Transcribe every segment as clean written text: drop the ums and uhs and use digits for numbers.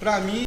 Para mim,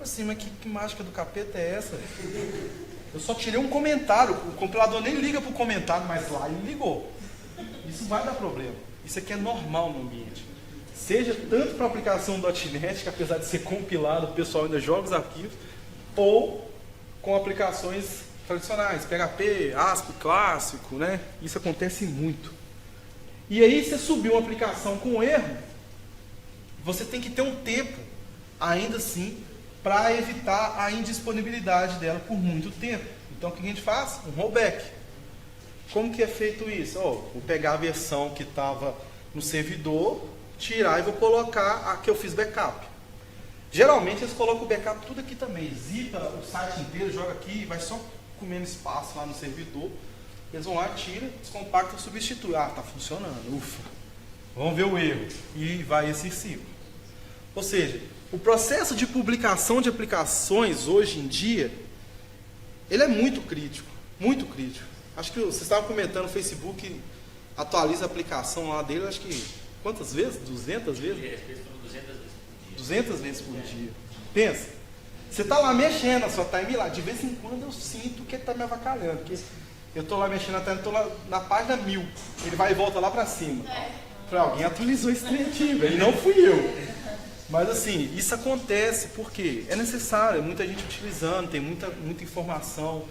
Assim, mas que mágica do capeta é essa? Eu só tirei um comentário, o compilador nem liga para o comentário, mas lá ele ligou. Isso vai dar problema. Isso aqui é normal no ambiente. Seja tanto para a aplicação .NET, que apesar de ser compilado, o pessoal ainda joga os arquivos, ou com aplicações tradicionais, PHP, ASP, clássico, né? Isso acontece muito. E aí você subiu uma aplicação com erro, você tem que ter um tempo, ainda assim, para evitar a indisponibilidade dela por muito tempo. Então o que a gente faz? Um rollback. Como que é feito isso? Vou pegar a versão que estava no servidor, tirar e vou colocar a que eu fiz backup. Geralmente eles colocam o backup tudo aqui também. Zipa o site inteiro, joga aqui, vai só comendo espaço lá no servidor. Eles vão lá, tira, descompacta, substitui. Ah, está funcionando, ufa. Vamos ver o erro. E vai esse ciclo. Ou seja, o processo de publicação de aplicações hoje em dia, ele é muito crítico, muito crítico. Acho que vocês estavam comentando, o Facebook atualiza a aplicação lá dele, acho que quantas vezes? 200 vezes? 200 vezes por dia. Pensa, você está lá mexendo na sua timeline, de vez em quando eu sinto que ele está me avacalhando, porque eu estou lá mexendo na timeline, estou lá na página 1000, ele vai e volta lá para cima. Falei, alguém atualizou esse trem aqui, velho, e não fui eu. Mas assim, isso acontece porque é necessário, é muita gente utilizando, tem muita informação,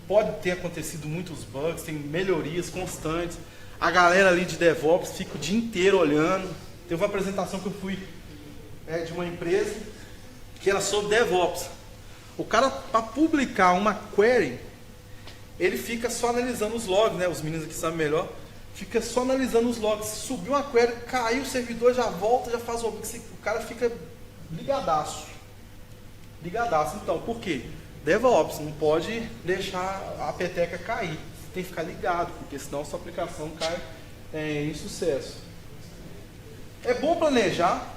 pode ter acontecido muitos bugs, tem melhorias constantes. A galera ali de DevOps fica o dia inteiro olhando. Teve uma apresentação que eu fui de uma empresa que era sobre DevOps. O cara, para publicar uma query, ele fica só analisando os logs, né? Os meninos aqui sabem melhor. Fica só analisando os logs. Subiu uma query, caiu o servidor, já volta, já faz o cara fica ligadaço. Ligadaço. Então, por quê? DevOps não pode deixar a peteca cair. Tem que ficar ligado, porque senão a sua aplicação cai em sucesso. É bom planejar,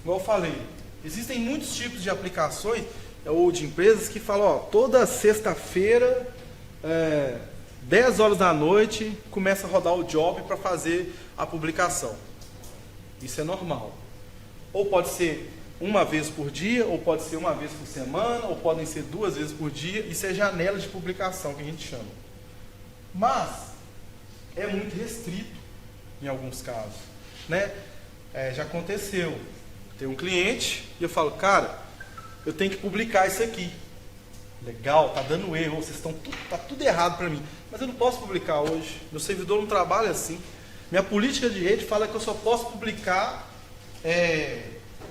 igual eu falei. Existem muitos tipos de aplicações ou de empresas que falam, toda sexta-feira, 10 horas da noite, começa a rodar o job para fazer a publicação. Isso é normal. Ou pode ser uma vez por dia, ou pode ser uma vez por semana, ou podem ser 2 vezes por dia. Isso é janela de publicação que a gente chama. Mas é muito restrito em alguns casos, né? Já aconteceu. Tem um cliente e eu falo, cara, eu tenho que publicar isso aqui. Legal, tá dando erro, vocês estão tá tudo errado para mim. Mas eu não posso publicar hoje. Meu servidor não trabalha assim. Minha política de rede fala que eu só posso publicar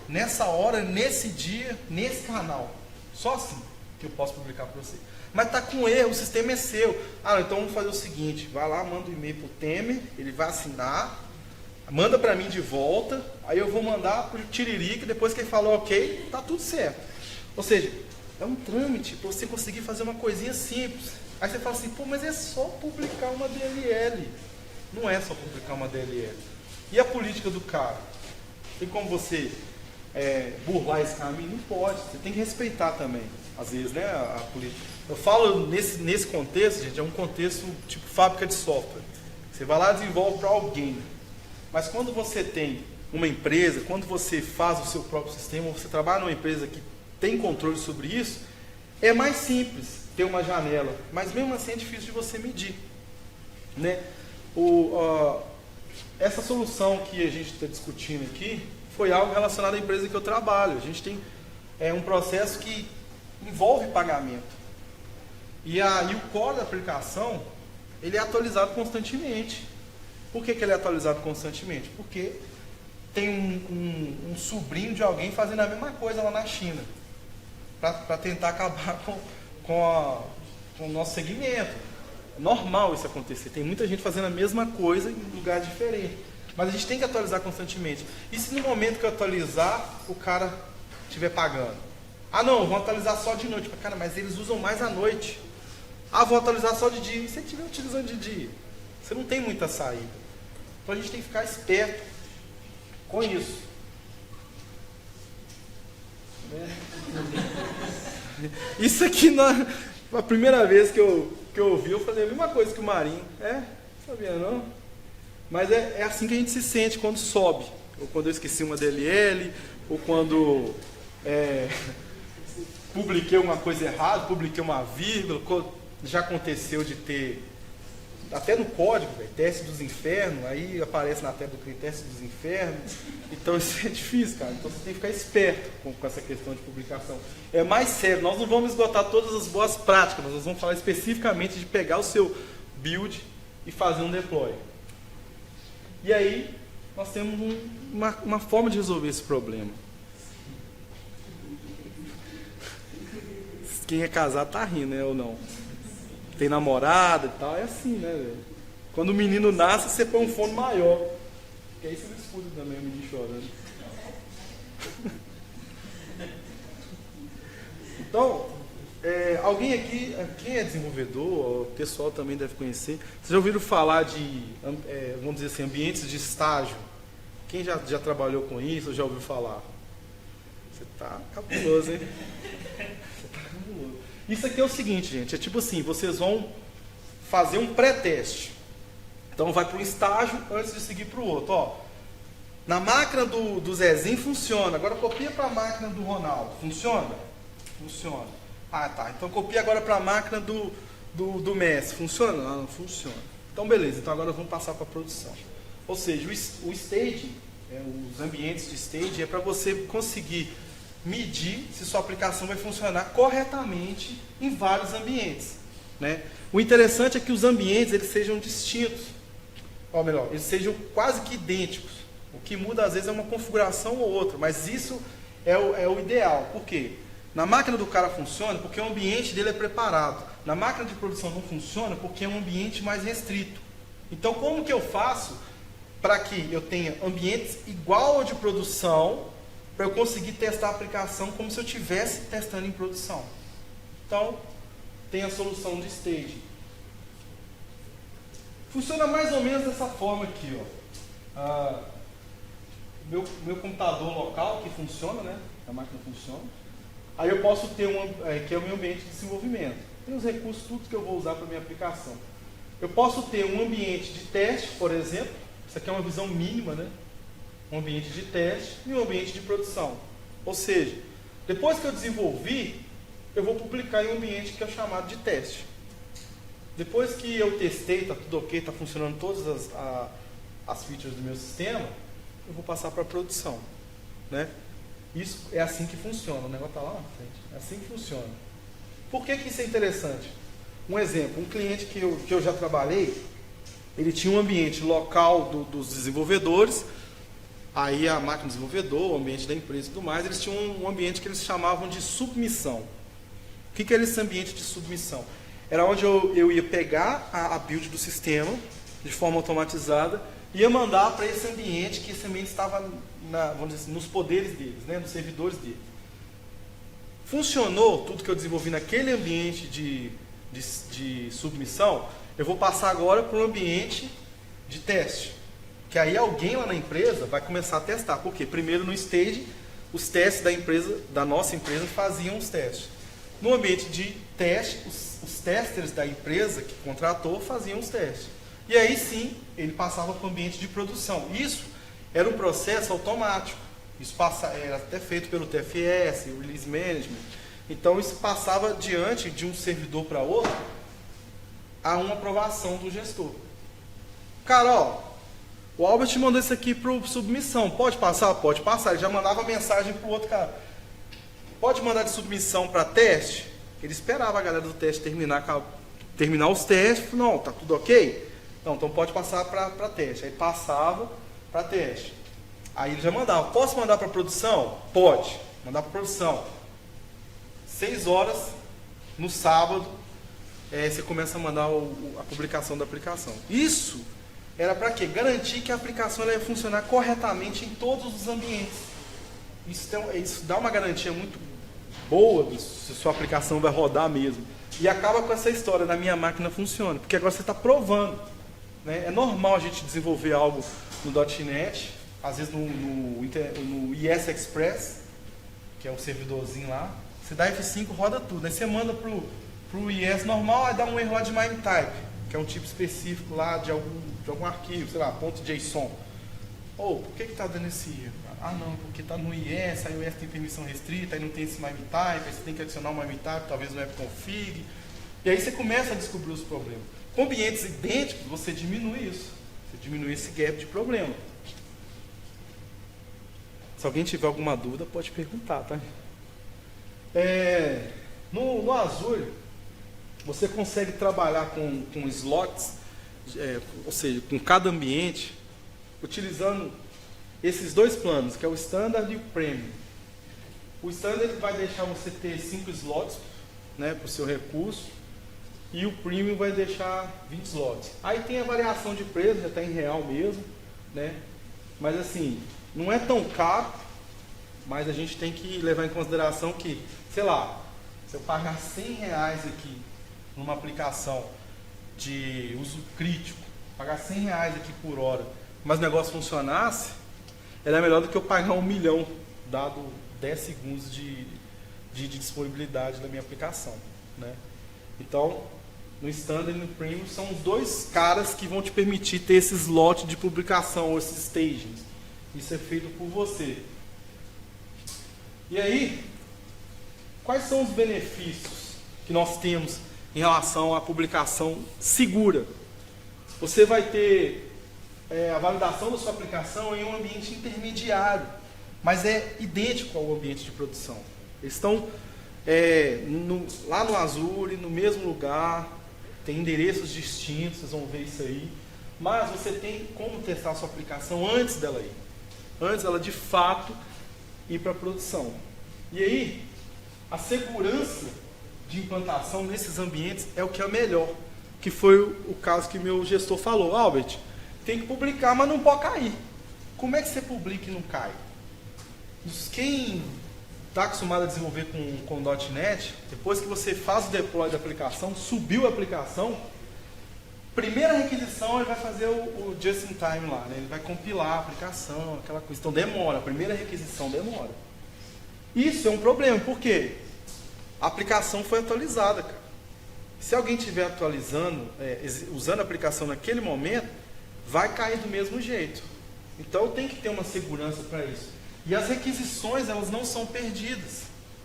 nessa hora, nesse dia, nesse canal. Só assim que eu posso publicar para você. Mas está com erro, o sistema é seu. Então vamos fazer o seguinte, vai lá, manda um e-mail para o Temer, ele vai assinar, manda para mim de volta, aí eu vou mandar para o Tiririca, depois que ele falou ok, está tudo certo. Ou seja, é um trâmite para você conseguir fazer uma coisinha simples. Aí você fala assim, mas é só publicar uma DLL. Não é só publicar uma DLL. E a política do cara? Tem como você burlar esse caminho? Não pode, você tem que respeitar também, às vezes, né, a política. Eu falo nesse contexto, gente, é um contexto tipo fábrica de software. Você vai lá e desenvolve para alguém. Mas quando você tem uma empresa, quando você faz o seu próprio sistema, você trabalha numa empresa que tem controle sobre isso, é mais simples ter uma janela. Mas mesmo assim é difícil de você medir, né? Essa solução que a gente está discutindo aqui foi algo relacionado à empresa que eu trabalho. A gente tem um processo que envolve pagamento. E o core da aplicação, ele é atualizado constantemente. Por que ele é atualizado constantemente? Porque tem um sobrinho de alguém fazendo a mesma coisa lá na China, para tentar acabar com o nosso segmento. É normal isso acontecer. Tem muita gente fazendo a mesma coisa em lugar diferente. Mas a gente tem que atualizar constantemente. E se no momento que eu atualizar, o cara estiver pagando? Não, vão atualizar só de noite. Cara, mas eles usam mais à noite. Vou atualizar só de dia. E se você estiver utilizando de dia? Você não tem muita saída. Então a gente tem que ficar esperto com isso. Isso aqui, a primeira vez que eu ouvi, eu falei a mesma coisa que o Marinho. Sabia não? Mas é assim que a gente se sente quando sobe. Ou quando eu esqueci uma DLL, ou quando publiquei uma coisa errada, publiquei uma vírgula, já aconteceu de ter, até no código, teste dos infernos, aí aparece na tela do cliente teste dos infernos, então isso é difícil, cara, então você tem que ficar esperto com essa questão de publicação. É mais sério, nós não vamos esgotar todas as boas práticas, nós vamos falar especificamente de pegar o seu build e fazer um deploy. E aí, nós temos uma forma de resolver esse problema. Quem é casado tá rindo, né, ou não? Tem namorada e tal, é assim, né, velho? Quando o menino nasce, você põe um fone maior. Porque aí você não escuta também o menino chorando. Então, alguém aqui, quem é desenvolvedor, o pessoal também deve conhecer. Vocês já ouviram falar de, vamos dizer assim, ambientes de estágio? Quem já trabalhou com isso ou já ouviu falar? Você tá cabuloso, hein? Isso aqui é o seguinte, gente, é tipo assim, vocês vão fazer um pré-teste. Então vai para um estágio antes de seguir para o outro. Ó, na máquina do Zezinho funciona, agora copia para a máquina do Ronaldo. Funciona? Funciona. Ah, tá. Então copia agora para a máquina do Messi. Funciona? Não funciona. Então beleza, então agora vamos passar para a produção. Ou seja, o staging, os ambientes de staging é para você conseguir medir se sua aplicação vai funcionar corretamente em vários ambientes, né? O interessante é que os ambientes eles sejam distintos, ou melhor, eles sejam quase que idênticos. O que muda às vezes é uma configuração ou outra, mas isso é o ideal. Por quê? Na máquina do cara funciona porque o ambiente dele é preparado. Na máquina de produção não funciona porque é um ambiente mais restrito. Então como que eu faço para que eu tenha ambientes igual ao de produção, para eu conseguir testar a aplicação como se eu estivesse testando em produção? Então, tem a solução de staging. Funciona mais ou menos dessa forma aqui, ó. Meu computador local que funciona, né? A máquina funciona. Aí eu posso ter que é o meu ambiente de desenvolvimento. Tem os recursos, tudo que eu vou usar para a minha aplicação. Eu posso ter um ambiente de teste, por exemplo. Isso aqui é uma visão mínima, né? Um ambiente de teste e um ambiente de produção. Ou seja, depois que eu desenvolvi, eu vou publicar em um ambiente que é chamado de teste. Depois que eu testei, está tudo ok, está funcionando todas as features do meu sistema, eu vou passar para a produção, né? Isso é assim que funciona, o negócio está lá na frente. É assim que funciona. Por que isso é interessante? Um exemplo, um cliente que eu já trabalhei, ele tinha um ambiente local dos desenvolvedores. Aí a máquina do desenvolvedor, o ambiente da empresa e tudo mais, eles tinham um ambiente que eles chamavam de submissão. O que era esse ambiente de submissão? Era onde eu ia pegar a build do sistema, de forma automatizada, e ia mandar para esse ambiente, que esse ambiente estava vamos dizer assim, nos poderes deles, né, nos servidores deles. Funcionou tudo que eu desenvolvi naquele ambiente de submissão, eu vou passar agora para um ambiente de teste. Que aí alguém lá na empresa vai começar a testar. Por quê? Primeiro no stage, os testes da nossa empresa faziam os testes. No ambiente de teste, os testers da empresa que contratou faziam os testes. E aí sim, ele passava para o ambiente de produção. Isso era um processo automático. Isso era até feito pelo TFS, o Release Management. Então isso passava diante de um servidor para outro a uma aprovação do gestor. Cara, ó, o Albert mandou isso aqui para submissão. Pode passar? Pode passar. Ele já mandava mensagem para o outro cara. Pode mandar de submissão para teste? Ele esperava a galera do teste terminar os testes. Não, tá tudo ok? Não, então pode passar para teste. Aí passava para teste. Aí ele já mandava. Posso mandar para produção? Pode. Mandar para produção. 6 horas no sábado, você começa a mandar a publicação da aplicação. Isso era para quê? Garantir que a aplicação ela ia funcionar corretamente em todos os ambientes. Isso dá uma garantia muito boa se sua aplicação vai rodar mesmo. E acaba com essa história da minha máquina funciona. Porque agora você está provando, né? É normal a gente desenvolver algo no .NET, às vezes no IS Express, que é um servidorzinho lá. Você dá F5, roda tudo. Aí você manda para o IS normal, aí dá um erro lá de MIME type, que é um tipo específico lá de algum arquivo, sei lá, .json. Ou, por que está dando esse erro? Ah, não, porque está no IS, aí o IS tem permissão restrita, aí não tem esse MIME type, aí você tem que adicionar um MIME type, talvez no app-config. E aí você começa a descobrir os problemas. Com ambientes idênticos, você diminui isso. Você diminui esse gap de problema. Se alguém tiver alguma dúvida, pode perguntar, tá? No Azure, você consegue trabalhar com slots, ou seja, com cada ambiente, utilizando esses dois planos, que é o Standard e o Premium. O Standard vai deixar você ter 5 slots, né, para o seu recurso, e o Premium vai deixar 20 slots. Aí tem a variação de preço, já está em real mesmo, né? Mas assim, não é tão caro, mas a gente tem que levar em consideração que, sei lá, se eu pagar R$100 aqui numa aplicação de uso crítico, pagar R$100 aqui por hora, mas o negócio funcionasse, era melhor do que eu pagar 1 milhão, dado 10 segundos de disponibilidade da minha aplicação, né? Então, no Standard e no Premium são os dois caras que vão te permitir ter esse slot de publicação, ou esses stagings. Isso é feito por você. E aí, quais são os benefícios que nós temos em relação à publicação segura? Você vai ter a validação da sua aplicação em um ambiente intermediário, mas é idêntico ao ambiente de produção. Eles estão lá no Azure, no mesmo lugar, tem endereços distintos, vocês vão ver isso aí, mas você tem como testar a sua aplicação antes dela ir, antes dela de fato ir para a produção. E aí, a segurança de implantação nesses ambientes é o que é melhor, que foi o caso que meu gestor falou: Albert, tem que publicar, mas não pode cair. Como é que você publica e não cai? Quem está acostumado a desenvolver com .NET, depois que você faz o deploy da aplicação, subiu a aplicação, primeira requisição ele vai fazer o just in time lá, né? Ele vai compilar a aplicação, aquela coisa. Então demora, a primeira requisição demora. Isso é um problema, por quê? A aplicação foi atualizada, cara. Se alguém estiver atualizando, usando a aplicação naquele momento, vai cair do mesmo jeito. Então tem que ter uma segurança para isso. E as requisições, elas não são perdidas,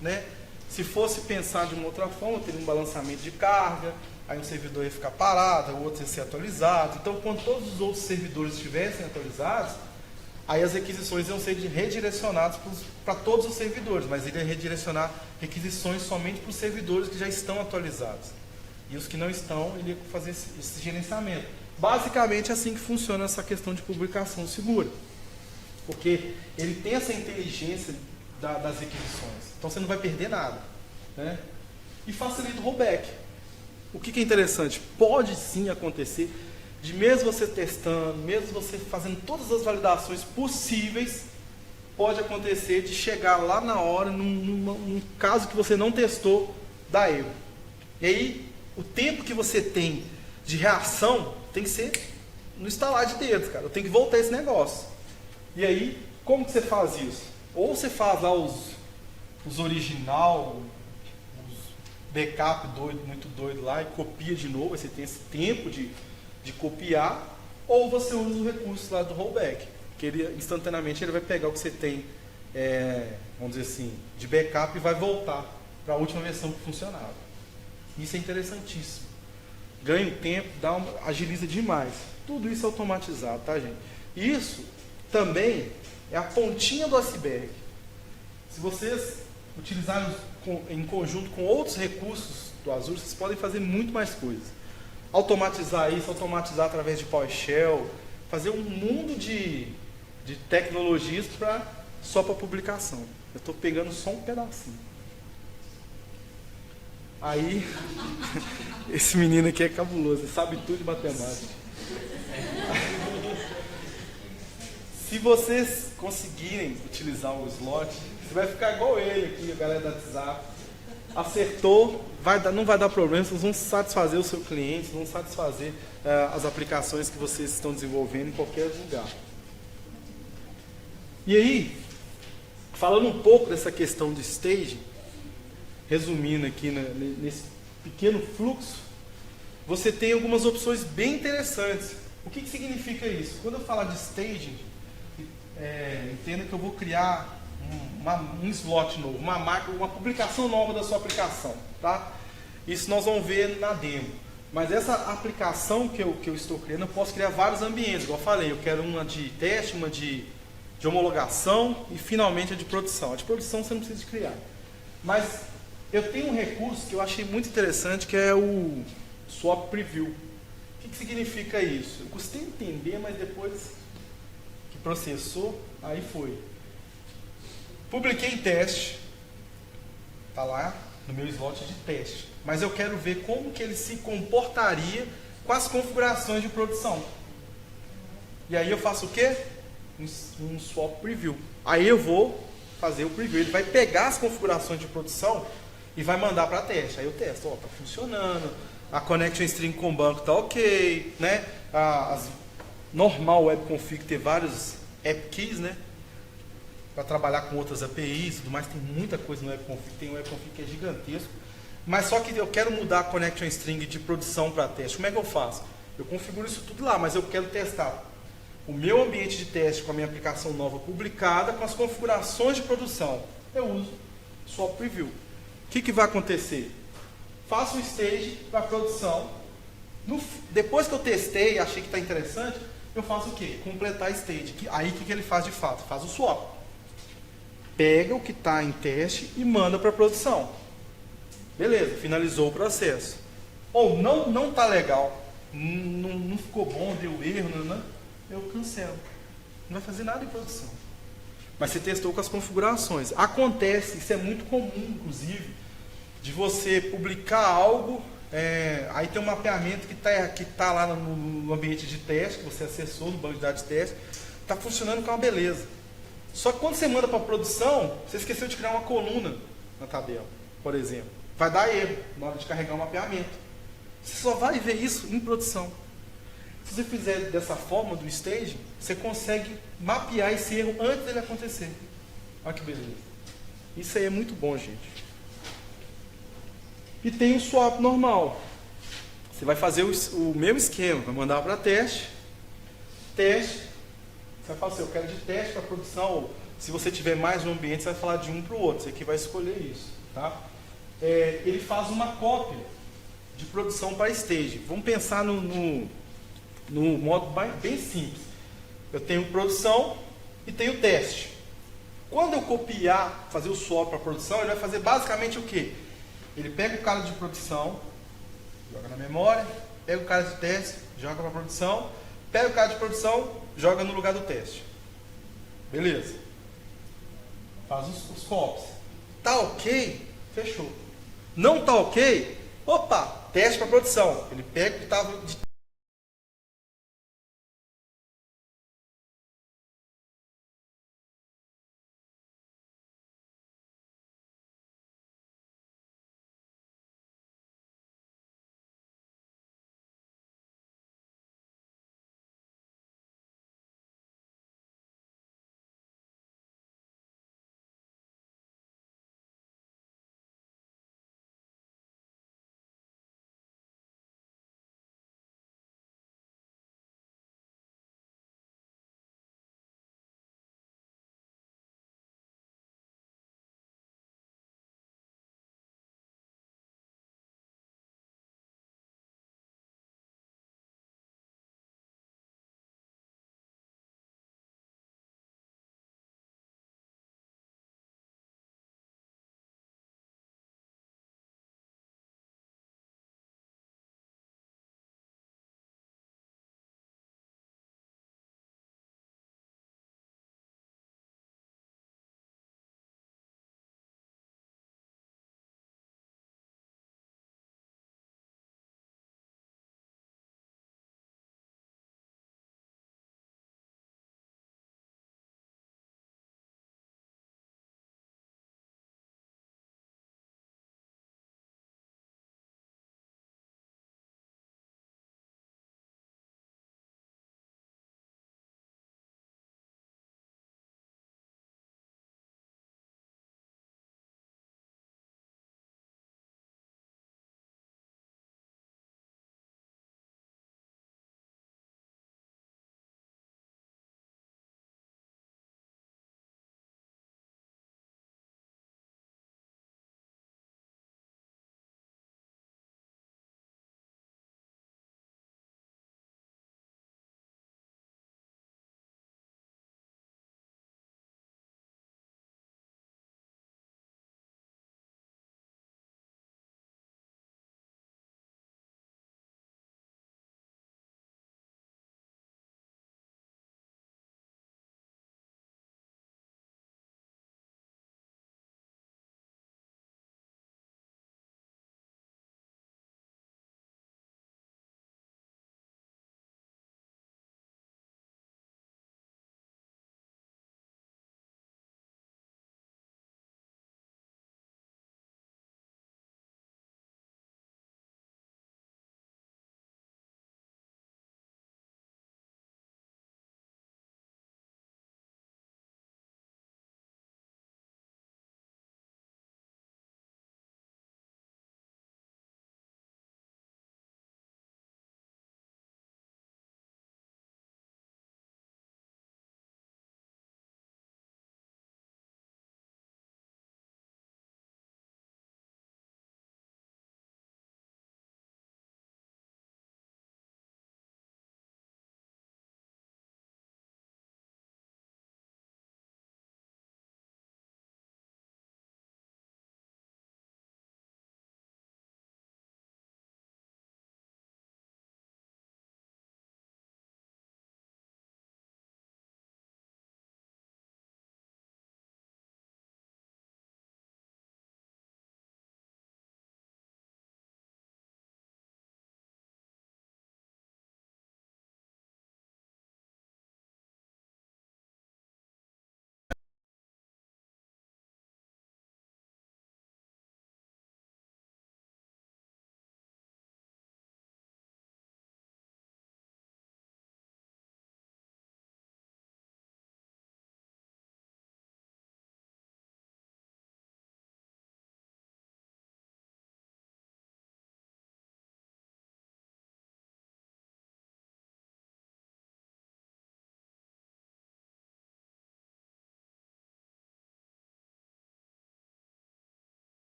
né? Se fosse pensar de uma outra forma, teria um balançamento de carga, aí um servidor ia ficar parado, o outro ia ser atualizado. Então, quando todos os outros servidores estivessem atualizados, aí as requisições iam ser redirecionadas para todos os servidores, mas ele ia redirecionar requisições somente para os servidores que já estão atualizados. E os que não estão, ele ia fazer esse gerenciamento. Basicamente é assim que funciona essa questão de publicação segura. Porque ele tem essa inteligência das requisições. Então você não vai perder nada, né? E facilita o rollback. O que é interessante? Pode sim acontecer de mesmo você testando, mesmo você fazendo todas as validações possíveis, pode acontecer de chegar lá na hora, num caso que você não testou, dá erro. E aí, o tempo que você tem de reação tem que ser no estalar de dedos, cara. Eu tenho que voltar esse negócio. E aí, como que você faz isso? Ou você faz lá os original, os backup muito doido lá e copia de novo, aí você tem esse tempo de copiar, ou você usa o recurso lá do rollback, que ele instantaneamente ele vai pegar o que você tem, vamos dizer assim, de backup e vai voltar para a última versão que funcionava. Isso é interessantíssimo. Ganha tempo, agiliza demais. Tudo isso é automatizado, tá, gente? Isso também é a pontinha do iceberg. Se vocês utilizarem em conjunto com outros recursos do Azure, vocês podem fazer muito mais coisas. Automatizar isso, automatizar através de PowerShell, fazer um mundo de tecnologias só para publicação. Eu estou pegando só um pedacinho. Aí, esse menino aqui é cabuloso, ele sabe tudo de matemática. Se vocês conseguirem utilizar o slot, você vai ficar igual ele aqui, a galera do WhatsApp. Acertou, não vai dar problema, vocês vão satisfazer o seu cliente, vão satisfazer as aplicações que vocês estão desenvolvendo em qualquer lugar. E aí, falando um pouco dessa questão de staging, resumindo aqui nesse pequeno fluxo, você tem algumas opções bem interessantes. O que significa isso? Quando eu falar de staging e entenda que eu vou criar um slot novo, uma publicação nova da sua aplicação, tá? Isso nós vamos ver na demo. Mas essa aplicação que eu estou criando, eu posso criar vários ambientes, igual eu falei. Eu quero uma de teste, uma de homologação e finalmente a de produção. A de produção você não precisa de criar. Mas eu tenho um recurso que eu achei muito interessante, que é o Swap Preview. O que significa isso? Eu custei entender, mas depois que processou, aí foi. Publiquei em teste, está lá no meu slot de teste, mas eu quero ver como que ele se comportaria com as configurações de produção. E aí eu faço o quê? Um swap preview. Aí eu vou fazer o preview. Ele vai pegar as configurações de produção e vai mandar para teste. Aí eu testo, está funcionando, a connection string com o banco está ok, né? Normal web config ter vários app keys, né? Para trabalhar com outras APIs e tudo mais, tem muita coisa no webconfig, tem um webconfig que é gigantesco, mas só que eu quero mudar a connection string de produção para teste. Como é que eu faço? Eu configuro isso tudo lá, mas eu quero testar o meu ambiente de teste com a minha aplicação nova publicada, com as configurações de produção. Eu uso Swap Preview. O que vai acontecer? Faço o stage para produção. Depois que eu testei e achei que está interessante, eu faço o quê? Completar stage. Aí o que ele faz de fato? Faz o swap. Pega o que está em teste e manda para a produção. Beleza, finalizou o processo. Ou não está legal, não ficou bom, deu erro, eu cancelo. Não vai fazer nada em produção. Mas você testou com as configurações. Acontece, isso é muito comum, inclusive, de você publicar algo, aí tem um mapeamento que tá lá no ambiente de teste, que você acessou no banco de dados de teste, está funcionando com uma beleza. Só que quando você manda para a produção, você esqueceu de criar uma coluna na tabela, por exemplo. Vai dar erro na hora de carregar o mapeamento. Você só vai ver isso em produção. Se você fizer dessa forma do stage, você consegue mapear esse erro antes dele acontecer. Olha que beleza. Isso aí é muito bom, gente. E tem o swap normal. Você vai fazer o mesmo esquema, vai mandar para teste. Você vai falar assim, eu quero de teste para produção, ou se você tiver mais um ambiente, você vai falar de um para o outro, você que vai escolher isso. Tá? Ele faz uma cópia de produção para stage. Vamos pensar no modo bem simples. Eu tenho produção e tenho teste. Quando eu copiar, fazer o swap para produção, ele vai fazer basicamente o quê? Ele pega o cara de produção, joga na memória, pega o cara de teste, joga para produção, pega o cara de produção, joga no lugar do teste. Beleza. Faz os copies. Tá ok? Fechou. Não tá ok? Opa, teste para produção. Ele pega o que estava de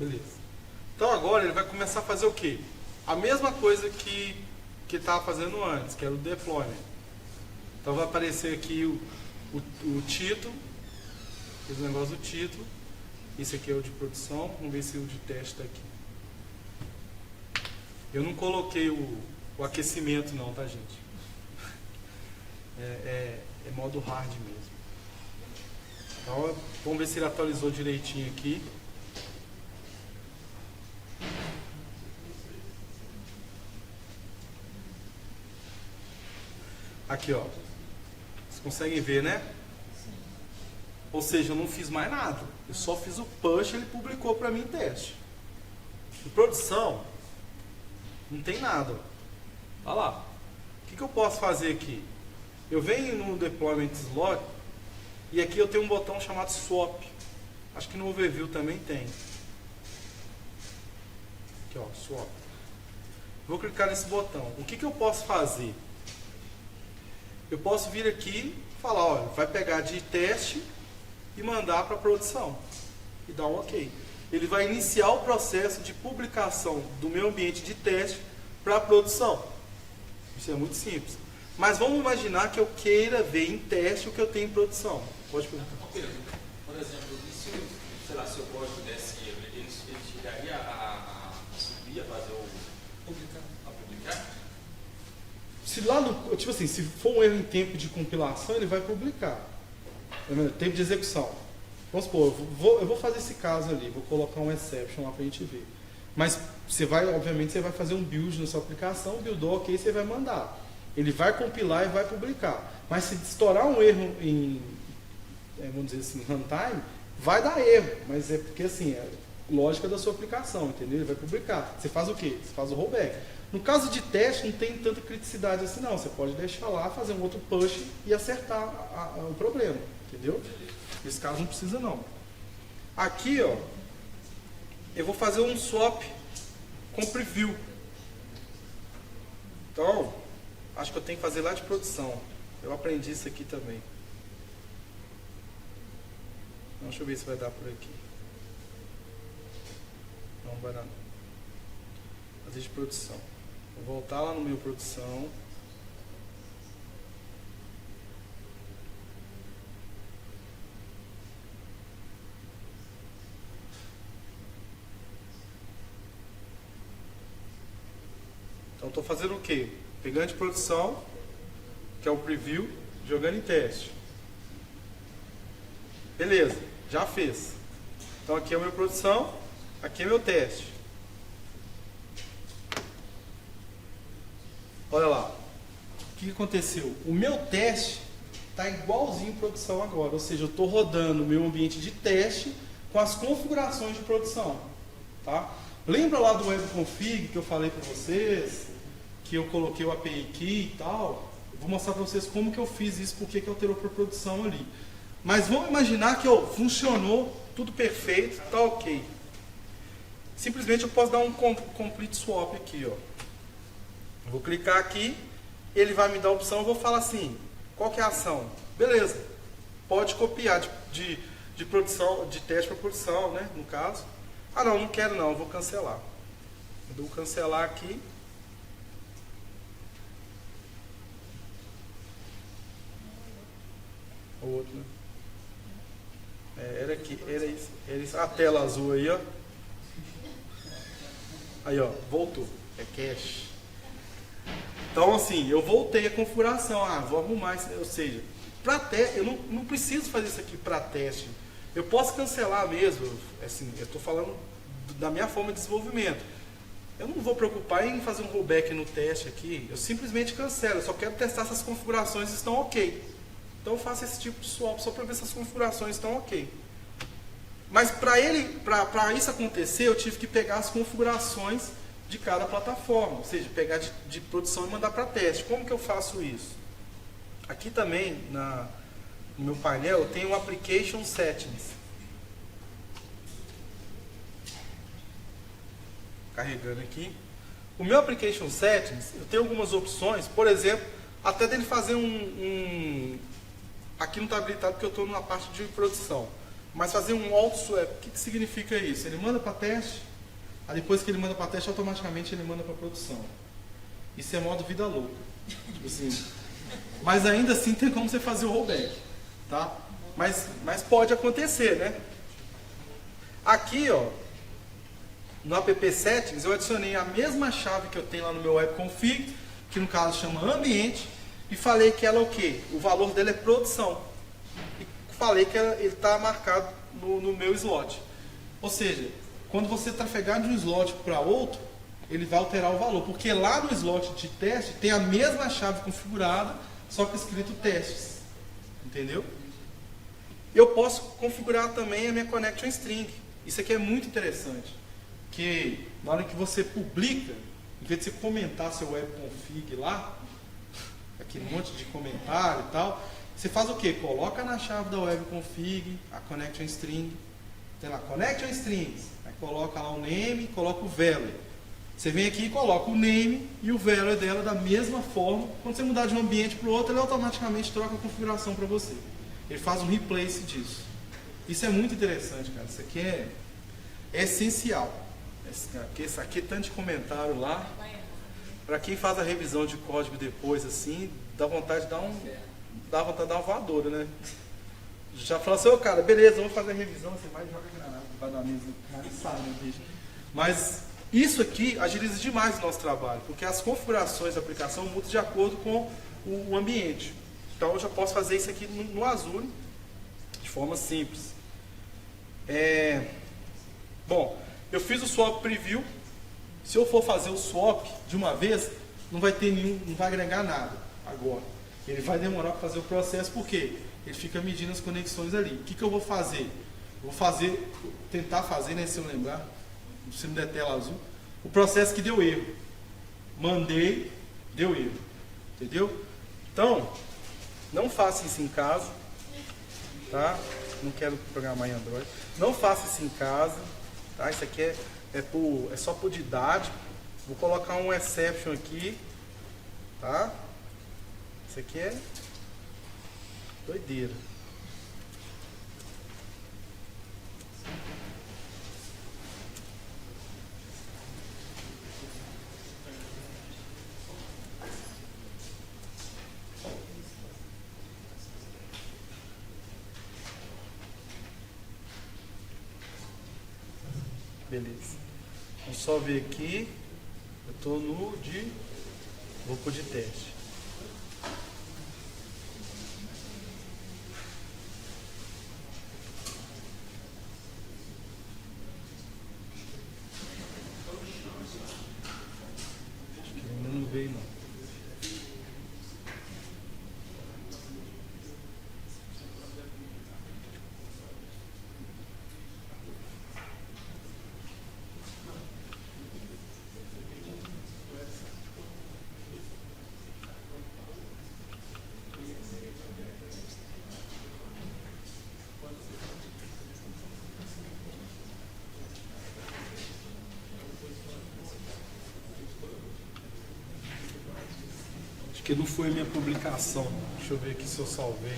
Beleza. Então agora ele vai começar a fazer o quê? A mesma coisa que estava fazendo antes, que era o deployment. Então vai aparecer aqui o título, esse negócio do título. Esse aqui é o de produção, vamos ver se o de teste está aqui. Eu não coloquei o aquecimento não, tá, gente? É modo hard mesmo. Então vamos ver se ele atualizou direitinho aqui. Aqui, ó. Vocês conseguem ver, né? Sim. Ou seja, eu não fiz mais nada. Eu só fiz o push e ele publicou para mim teste. Em produção, não tem nada. Olha lá. O que eu posso fazer aqui? Eu venho no deployment slot e aqui eu tenho um botão chamado swap. Acho que no overview também tem. Aqui, ó, swap. Vou clicar nesse botão. O que eu posso fazer? Eu posso vir aqui e falar, olha, vai pegar de teste e mandar para produção. E dar um OK. Ele vai iniciar o processo de publicação do meu ambiente de teste para produção. Isso é muito simples. Mas vamos imaginar que eu queira ver em teste o que eu tenho em produção. Pode perguntar. Por exemplo, e se, sei lá, se o código desse erro, ele chegaria a subir, a fazer o publicar? Se lá no, tipo assim, se for um erro em tempo de compilação, ele vai publicar. Tempo de execução. Vamos supor, eu vou fazer esse caso ali, vou colocar um exception lá para a gente ver. Mas você vai, obviamente, você vai fazer um build na sua aplicação, buildou, ok, você vai mandar. Ele vai compilar e vai publicar. Mas se estourar um erro em, vamos dizer assim, runtime, vai dar erro. Mas é porque assim, é lógica da sua aplicação, entendeu? Ele vai publicar. Você faz o quê? Você faz o rollback. No caso de teste, não tem tanta criticidade assim não. Você pode deixar lá, fazer um outro push e acertar o problema, entendeu? Nesse caso não precisa não. Aqui, ó, eu vou fazer um swap com preview. Então, acho que eu tenho que fazer lá de produção. Eu aprendi isso aqui também. Deixa eu ver se vai dar por aqui. Não vai dar. Fazer de produção. Vou voltar lá no meu produção. Então estou fazendo o quê? Pegando de produção, que é o preview, jogando em teste. Beleza, já fez. Então aqui é a minha produção, aqui é meu teste. Olha lá. O que aconteceu? O meu teste está igualzinho em produção agora. Ou seja, eu estou rodando o meu ambiente de teste com as configurações de produção. Tá? Lembra lá do webconfig que eu falei para vocês? Que eu coloquei o API key e tal? Eu vou mostrar para vocês como que eu fiz isso, porque que alterou para produção ali. Mas vamos imaginar que funcionou, tudo perfeito, tá ok. Simplesmente eu posso dar um complete swap aqui, ó. Eu vou clicar aqui, ele vai me dar a opção, eu vou falar assim, qual que é a ação? Beleza, pode copiar de produção, de teste para produção, né, no caso. Ah não quero não, eu vou cancelar. Eu dou cancelar aqui. O outro, né? Era aqui, era isso. A tela azul aí, ó. Aí, ó, voltou. É cache. Então, assim, eu voltei a configuração. Ah, vou arrumar isso. Ou seja, para teste, eu não preciso fazer isso aqui para teste. Eu posso cancelar mesmo. Assim, eu estou falando da minha forma de desenvolvimento. Eu não vou preocupar em fazer um rollback no teste aqui. Eu simplesmente cancelo. Eu só quero testar se as configurações estão ok. Então eu faço esse tipo de swap só para ver se as configurações estão ok. Mas para isso acontecer, eu tive que pegar as configurações de cada plataforma, ou seja, pegar de produção e mandar para teste. Como que eu faço isso? Aqui também, no meu painel, eu tenho o Application Settings. Carregando aqui. O meu Application Settings, eu tenho algumas opções, por exemplo, até dele fazer aqui não está habilitado porque eu estou na parte de produção. Mas fazer um auto-swap, o que significa isso? Ele manda para teste, aí depois que ele manda para teste, automaticamente ele manda para produção. Isso é modo vida louca. Tipo assim. Mas ainda assim tem como você fazer o rollback. Tá? Mas pode acontecer, né? Aqui, ó, no app settings, eu adicionei a mesma chave que eu tenho lá no meu webconfig, que no caso chama ambiente, e falei que ela é o quê? O valor dela é produção. E falei que ele está marcado no meu slot. Ou seja, quando você trafegar de um slot para outro, ele vai alterar o valor, porque lá no slot de teste tem a mesma chave configurada, só que escrito testes. Entendeu? Eu posso configurar também a minha connection string. Isso aqui é muito interessante. Que na hora que você publica, em vez de você comentar seu webconfig lá, aquele monte de comentário e tal, você faz o quê? Coloca na chave da webconfig a connection string. Tem lá, connection strings. Aí coloca lá o name, coloca o value. Você vem aqui e coloca o name e o value dela da mesma forma. Quando você mudar de um ambiente para o outro, ele automaticamente troca a configuração para você. Ele faz um replace disso. Isso é muito interessante, cara. Isso aqui é essencial. Isso aqui, tanto de comentário lá. Para quem faz a revisão de código depois, assim, dá vontade de dar uma voadora, né? Já fala assim, ô cara, beleza, vamos fazer a revisão. Você vai e joga granada, vai na mesa. O cara sabe, né, bicho? Mas isso aqui agiliza demais o nosso trabalho, porque as configurações da aplicação mudam de acordo com o ambiente. Então eu já posso fazer isso aqui no Azure de forma simples. Bom, eu fiz o swap preview. Se eu for fazer o swap de uma vez, não vai agregar nada agora. Ele vai demorar para fazer o processo, porque ele fica medindo as conexões ali. O que eu vou fazer? Eu vou tentar fazer, né, se eu lembrar, se não der tela azul, o processo que deu erro. Mandei, deu erro. Entendeu? Então, não faça isso em casa, tá? Não quero programar em Android. Não faça isso em casa, tá? Isso aqui é só por didático. Vou colocar um exception aqui, tá? Isso aqui é doideira. Beleza. Vamos só ver aqui. Eu estou no de... Vou pôr de teste. Acho que ainda não veio não. Acho que não foi a minha publicação. Deixa eu ver aqui se eu salvei.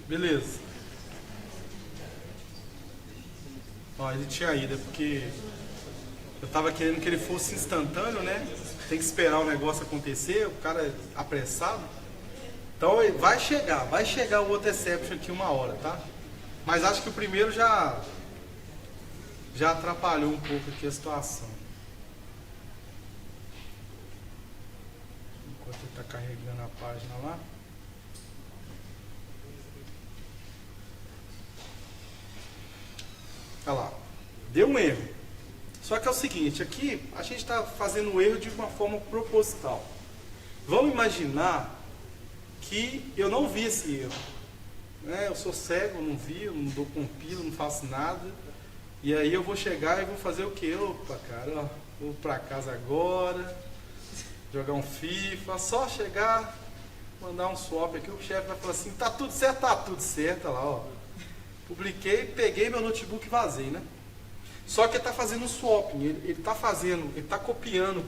Beleza. Ó, ele tinha ido, é porque eu tava querendo que ele fosse instantâneo, né? Tem que esperar o negócio acontecer, o cara é apressado. Então vai chegar o outro exception aqui uma hora, tá? Mas acho que o primeiro já atrapalhou um pouco aqui a situação. Enquanto ele tá carregando a página lá. Olha lá, deu um erro. Só que é o seguinte, aqui a gente está fazendo o erro de uma forma proposital. Vamos imaginar que eu não vi esse erro. Né? Eu sou cego, não vi, eu não dou compilo, não faço nada. E aí eu vou chegar e vou fazer o quê? Opa, cara, ó, vou para casa agora, jogar um FIFA, só chegar, mandar um swap aqui, o chefe vai falar assim, tá tudo certo, olha lá, ó. Publiquei, peguei meu notebook e vazei, né? Só que ele está fazendo um swapping, ele está copiando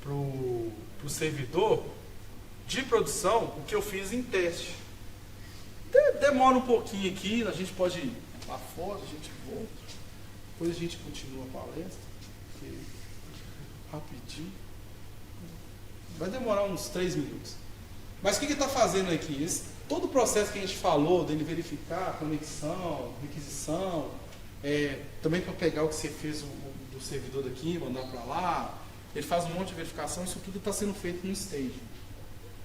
pro servidor de produção o que eu fiz em teste. Demora um pouquinho aqui, a gente pode ir lá fora, a gente volta, depois a gente continua a palestra, porque rapidinho. Vai demorar uns 3 minutos. Mas o que ele está fazendo aqui? Todo o processo que a gente falou, dele verificar, conexão, requisição, também para pegar o que você fez do servidor daqui, mandar para lá, ele faz um monte de verificação, isso tudo está sendo feito no stage.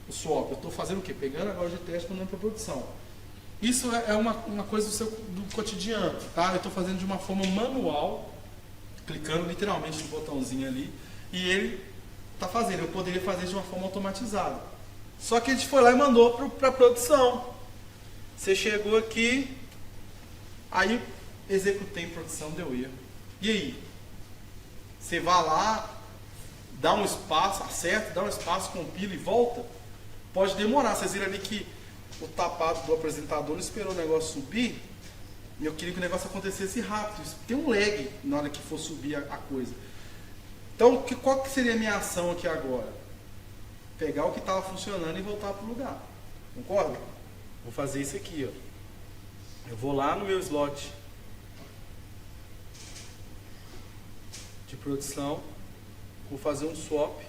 O swap, eu estou fazendo o quê? Pegando agora de teste e mandando para produção. Isso é uma coisa do cotidiano, tá? Eu estou fazendo de uma forma manual, clicando literalmente no botãozinho ali, e ele está fazendo. Eu poderia fazer de uma forma automatizada. Só que a gente foi lá e mandou para a produção. Você chegou aqui, aí executei em produção, deu erro. E aí? Você vai lá, dá um espaço, acerta, dá um espaço, compila e volta? Pode demorar. Vocês viram ali que o tapado do apresentador esperou o negócio subir, e eu queria que o negócio acontecesse rápido. Tem um lag na hora que for subir a coisa. Então, qual que seria a minha ação aqui agora? Pegar o que estava funcionando e voltar para o lugar. Concorda? Vou fazer isso aqui, ó. Eu vou lá no meu slot de produção, vou fazer um swap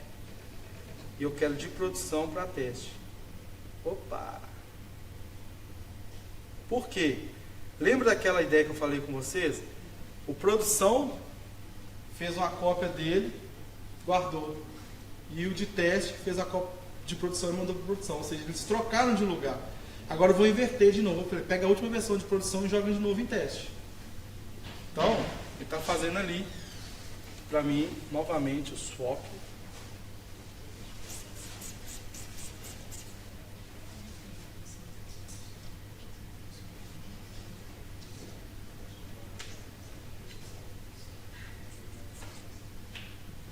e eu quero de produção para teste. Opa! Por quê? Lembra daquela ideia que eu falei com vocês? O produção fez uma cópia dele, guardou. E o de teste fez a cópia de produção e mandou para produção. Ou seja, eles trocaram de lugar. Agora eu vou inverter de novo. Pega a última versão de produção e joga de novo em teste. Então, ele está fazendo ali, para mim, novamente, o swap.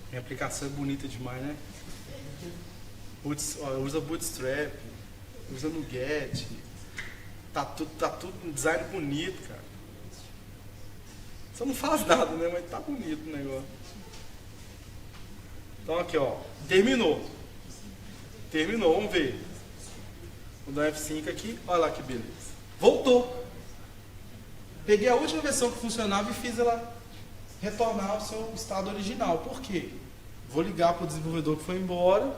Minha aplicação é bonita demais, né? Usa Bootstrap, usa Nuget. Tá tudo um design bonito, cara. Só não faz nada, né? Mas tá bonito o negócio. Então aqui, ó. Terminou, vamos ver. Vou dar F5 aqui. Olha lá que beleza. Voltou. Peguei a última versão que funcionava e fiz ela retornar ao seu estado original. Por quê? Vou ligar para o desenvolvedor que foi embora.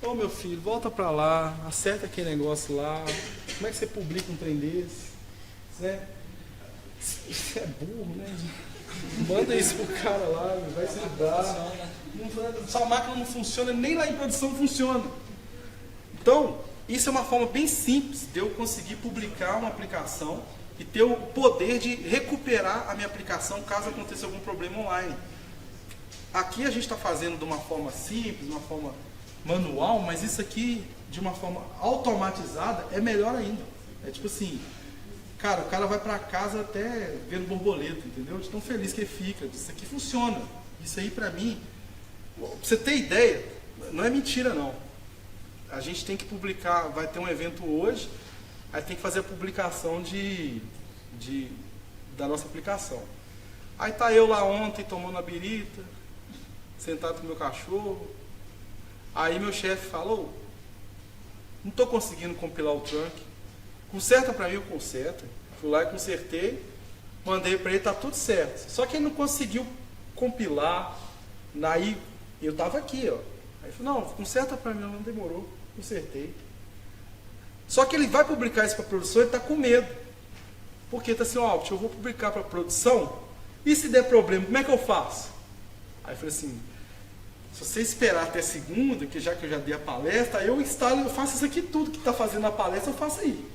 Ô meu filho, volta para lá, acerta aquele negócio lá. Como é que você publica um trem desse? Isso é burro, né? Manda isso pro cara lá, vai estudar. Sua máquina não funciona, nem lá em produção funciona. Então, isso é uma forma bem simples de eu conseguir publicar uma aplicação e ter o poder de recuperar a minha aplicação caso aconteça algum problema online. Aqui a gente está fazendo de uma forma simples, de uma forma manual, mas isso aqui de uma forma automatizada é melhor ainda. É tipo assim, cara, o cara vai para casa até vendo borboleta, entendeu? De tão feliz que ele fica. Isso aqui funciona. Isso aí para mim, pra você ter ideia, não é mentira não. A gente tem que publicar, vai ter um evento hoje, aí tem que fazer a publicação da nossa aplicação. Aí tá eu lá ontem tomando a birita, sentado com meu cachorro. Aí meu chefe falou, não estou conseguindo compilar o trunk. Conserta para mim, eu conserto. Fui lá e consertei, mandei para ele, tá tudo certo. Só que ele não conseguiu compilar. Aí eu estava aqui, ó. Aí ele falou, não, conserta para mim, não demorou, consertei. Só que ele vai publicar isso para produção e está com medo. Porque está assim, ó, eu vou publicar para produção, e se der problema, como é que eu faço? Aí eu falei assim, se você esperar até segunda, que eu já dei a palestra, eu instalo, eu faço isso aqui tudo que está fazendo a palestra, eu faço aí.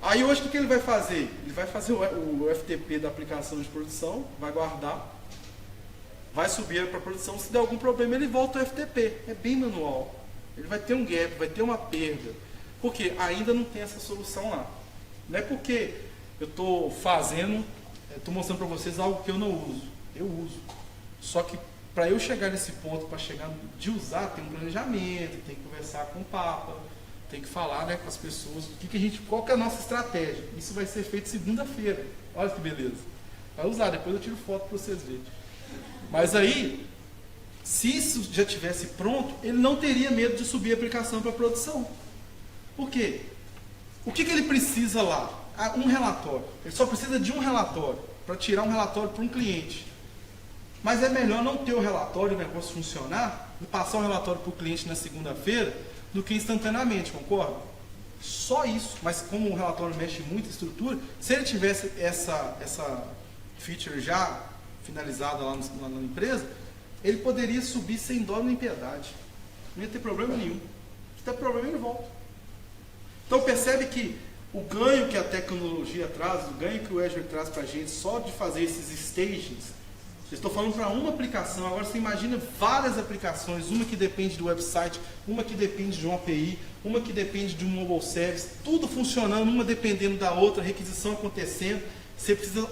Aí hoje o que ele vai fazer? Ele vai fazer o FTP da aplicação de produção, vai guardar, vai subir para produção, se der algum problema ele volta ao FTP, é bem manual. Ele vai ter um gap, vai ter uma perda, porque ainda não tem essa solução lá. Não é porque eu estou fazendo, estou mostrando para vocês algo que eu não uso, eu uso. Só que para eu chegar nesse ponto, para chegar de usar, tem um planejamento, tem que conversar com o Papa, tem que falar, né, com as pessoas, qual que é a nossa estratégia. Isso vai ser feito segunda-feira, olha que beleza. Vai usar, depois eu tiro foto para vocês verem. Mas aí, se isso já tivesse pronto, ele não teria medo de subir a aplicação para produção. Por quê? O que ele precisa lá? Um relatório. Ele só precisa de um relatório, para tirar um relatório para um cliente. Mas é melhor não ter o relatório, o negócio funcionar, e passar o relatório para o cliente na segunda-feira, do que instantaneamente, concorda? Só isso. Mas como o relatório mexe muito em estrutura, se ele tivesse essa feature já finalizada lá na empresa, ele poderia subir sem dó nem piedade. Não ia ter problema nenhum. Se der problema, ele volta. Então percebe que o ganho que a tecnologia traz, o ganho que o Azure traz para a gente, só de fazer esses stagings, eu estou falando para uma aplicação, agora você imagina várias aplicações, uma que depende do website, uma que depende de uma API, uma que depende de um mobile service, tudo funcionando, uma dependendo da outra, requisição acontecendo, você precisa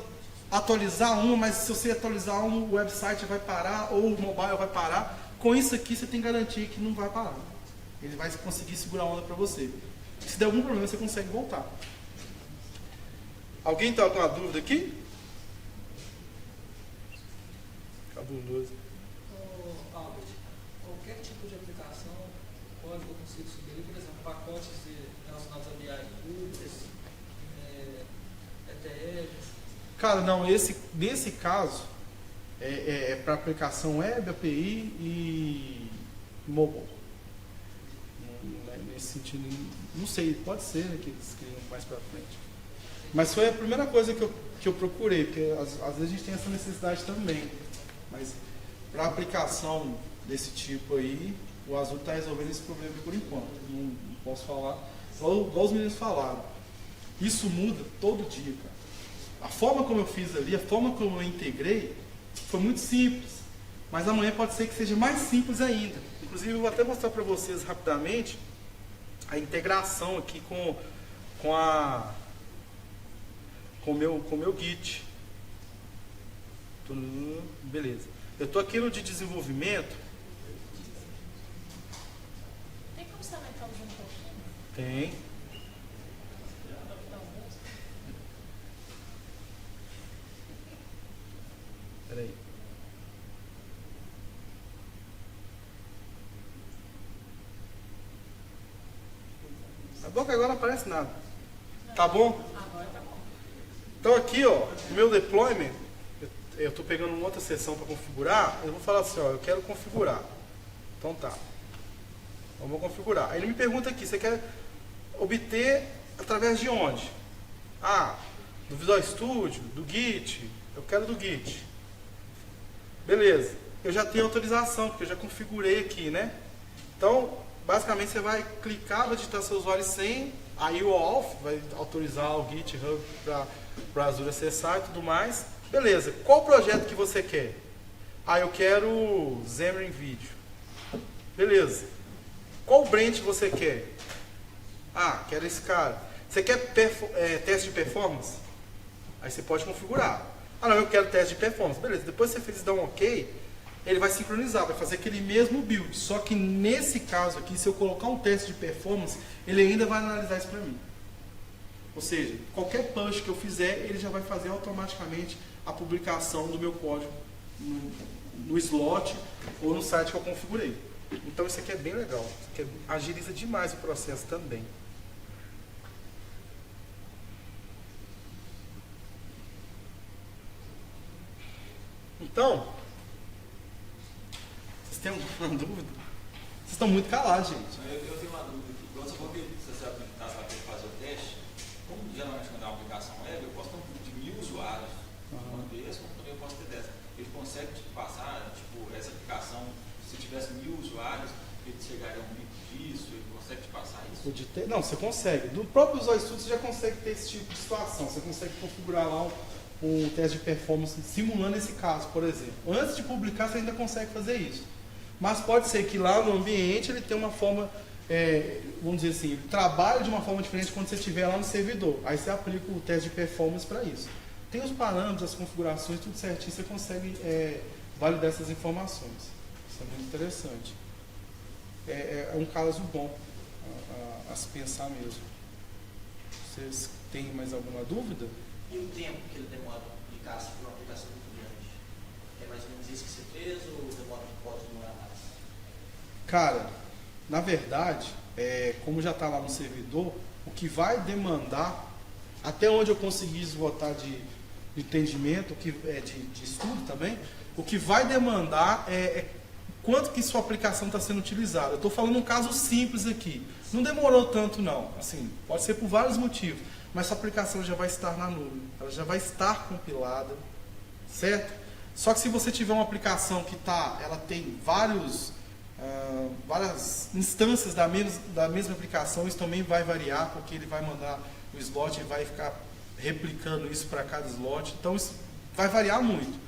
atualizar uma, mas se você atualizar uma, o website vai parar, ou o mobile vai parar. Com isso aqui você tem garantia que não vai parar. Ele vai conseguir segurar a onda para você. Se der algum problema, você consegue voltar. Alguém tem alguma dúvida aqui? Cabuloso. Albert, qualquer tipo de aplicação, código eu consigo subir, por exemplo, pacotes relacionados a BI públicas, ETLs. Cara, não, nesse caso é para aplicação web, API e mobile. Nesse sentido, não sei, pode ser, né, que eles criam mais para frente. Mas foi a primeira coisa que eu procurei, porque às vezes a gente tem essa necessidade também. Mas para aplicação desse tipo aí, o Azure está resolvendo esse problema por enquanto. Não posso falar. Igual os meninos falaram. Isso muda todo dia, cara. A forma como eu fiz ali, a forma como eu integrei, foi muito simples. Mas amanhã pode ser que seja mais simples ainda. Inclusive, eu vou até mostrar para vocês rapidamente a integração aqui com o meu Git. Beleza. Eu estou aqui no de desenvolvimento. Tem como você aumentar um pouquinho? Tem. Peraí. Tá bom que agora não aparece nada. Tá bom? Agora tá bom. Então aqui, ó, o meu deployment, eu estou pegando uma outra seção para configurar, eu vou falar assim, ó, eu quero configurar. Então tá. Vamos configurar. Aí ele me pergunta aqui, você quer obter através de onde? Ah, do Visual Studio, do Git, eu quero do Git. Beleza. Eu já tenho autorização, porque eu já configurei aqui, né? Então, basicamente você vai clicar, vai digitar seu usuário e senha, aí o auth vai autorizar o GitHub para Azure acessar e tudo mais. Beleza, qual projeto que você quer? Ah, eu quero Xamarin Video. Beleza. Qual branch você quer? Ah, quero esse cara. Você quer teste de performance? Aí você pode configurar. Ah, não, eu quero teste de performance. Beleza, depois você fez dar um ok, ele vai sincronizar, vai fazer aquele mesmo build. Só que nesse caso aqui, se eu colocar um teste de performance, ele ainda vai analisar isso para mim. Ou seja, qualquer push que eu fizer, ele já vai fazer automaticamente a publicação do meu código no slot ou no site que eu configurei. Então isso aqui é bem legal. Isso aqui agiliza demais o processo também. Então, vocês têm alguma dúvida? Vocês estão muito calados, gente. Eu tenho uma dúvida aqui. Quando você está sabendo fazer o teste, como geralmente quando é uma aplicação web, eu posso ter um grupo de 1000 usuários. Uma vez, como também eu posso ter 10. Ele consegue passar, tipo, essa aplicação, se tivesse 1000 usuários, ele chegaria a um pico disso, ele consegue te passar isso? Não, você consegue. Do próprio Visual Studio você já consegue ter esse tipo de situação. Você consegue configurar lá um teste de performance simulando esse caso, por exemplo. Antes de publicar, você ainda consegue fazer isso. Mas pode ser que lá no ambiente ele tenha uma forma, vamos dizer assim, ele trabalhe de uma forma diferente quando você estiver lá no servidor. Aí você aplica o teste de performance para isso. Tem os parâmetros, as configurações, tudo certinho, você consegue validar essas informações. Isso é muito interessante. É um caso bom a se pensar mesmo. Vocês têm mais alguma dúvida? E o tempo que ele demora para aplicar se for uma aplicação muito grande? É mais ou menos isso que você fez ou pode demorar mais? Cara, na verdade, como já está lá no servidor, o que vai demandar, até onde eu consegui esgotar de entendimento, de estudo também, o que vai demandar quanto que sua aplicação está sendo utilizada. Eu estou falando um caso simples aqui. Não demorou tanto não. Assim, pode ser por vários motivos. Mas sua aplicação já vai estar na nuvem. Ela já vai estar compilada. Certo? Só que se você tiver uma aplicação que ela tem várias instâncias da mesma aplicação, isso também vai variar, porque ele vai mandar o slot e vai ficar replicando isso para cada slot. Então isso vai variar muito.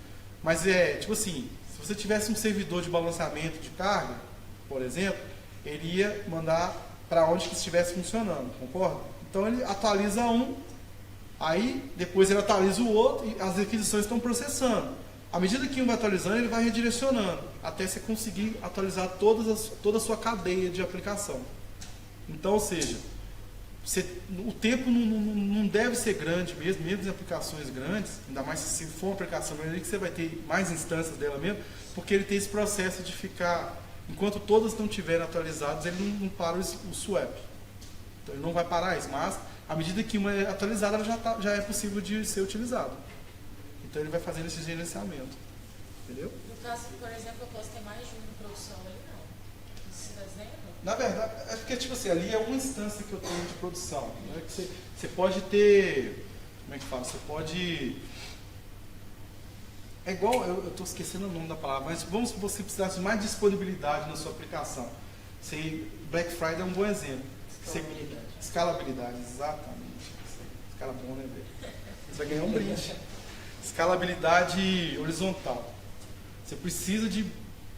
Mas tipo assim, se você tivesse um servidor de balanceamento de carga, por exemplo, ele ia mandar para onde que estivesse funcionando, concorda? Então ele atualiza um, aí depois ele atualiza o outro e as requisições estão processando. À medida que um vai atualizando, ele vai redirecionando, até você conseguir atualizar toda a sua cadeia de aplicação. Então, ou seja, o tempo não deve ser grande mesmo em aplicações grandes, ainda mais se for uma aplicação grande, que você vai ter mais instâncias dela mesmo, porque ele tem esse processo de ficar, enquanto todas não estiverem atualizadas, ele não para o swap. Então ele não vai parar isso, mas à medida que uma é atualizada, ela já é possível de ser utilizada. Então ele vai fazendo esse gerenciamento. Entendeu? No caso, por exemplo, eu posso ter mais de uma produção ali, não? Esse desenho? Na verdade, é porque tipo assim, ali é uma instância que eu tenho de produção. Né? Que você pode ter. Como é que fala? Você pode. É igual, eu estou esquecendo o nome da palavra, mas vamos se você precisasse de mais disponibilidade na sua aplicação. Black Friday é um bom exemplo. Escalabilidade, exatamente. Esse cara bom, né, velho? Você vai ganhar um brinde. Escalabilidade horizontal. Você precisa de.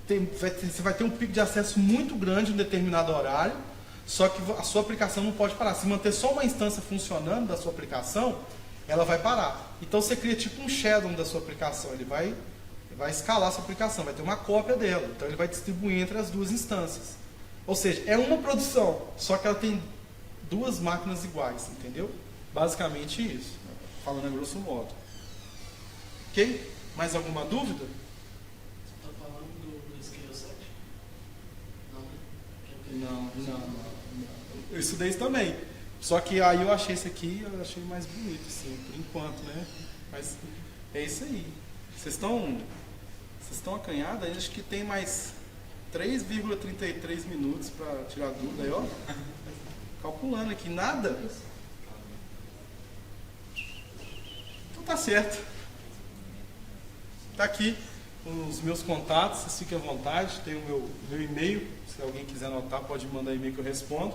Você vai ter um pico de acesso muito grande em um determinado horário, só que a sua aplicação não pode parar. Se manter só uma instância funcionando da sua aplicação, ela vai parar. Então você cria tipo um shadow da sua aplicação. Ele vai escalar a sua aplicação, vai ter uma cópia dela. Então ele vai distribuir entre as duas instâncias. Ou seja, é uma produção, só que ela tem duas máquinas iguais, entendeu? Basicamente isso, falando a grosso modo. Ok? Mais alguma dúvida? Você está falando do Scale 7? Não, né? Não. Eu estudei isso também. Só que aí eu achei esse aqui, eu achei mais bonito, assim, por enquanto, né? Mas é isso aí. Vocês estão acanhados? Aí acho que tem mais 3,33 minutos para tirar dúvida aí, ó. Calculando aqui, nada. Então tá certo. Tá aqui os meus contatos, vocês fiquem à vontade. Tem o meu e-mail, se alguém quiser anotar, pode mandar e-mail que eu respondo.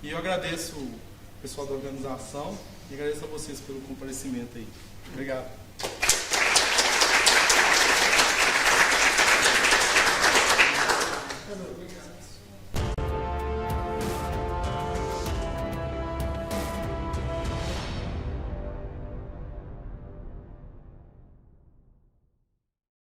E eu agradeço o pessoal da organização e agradeço a vocês pelo comparecimento aí. Obrigado.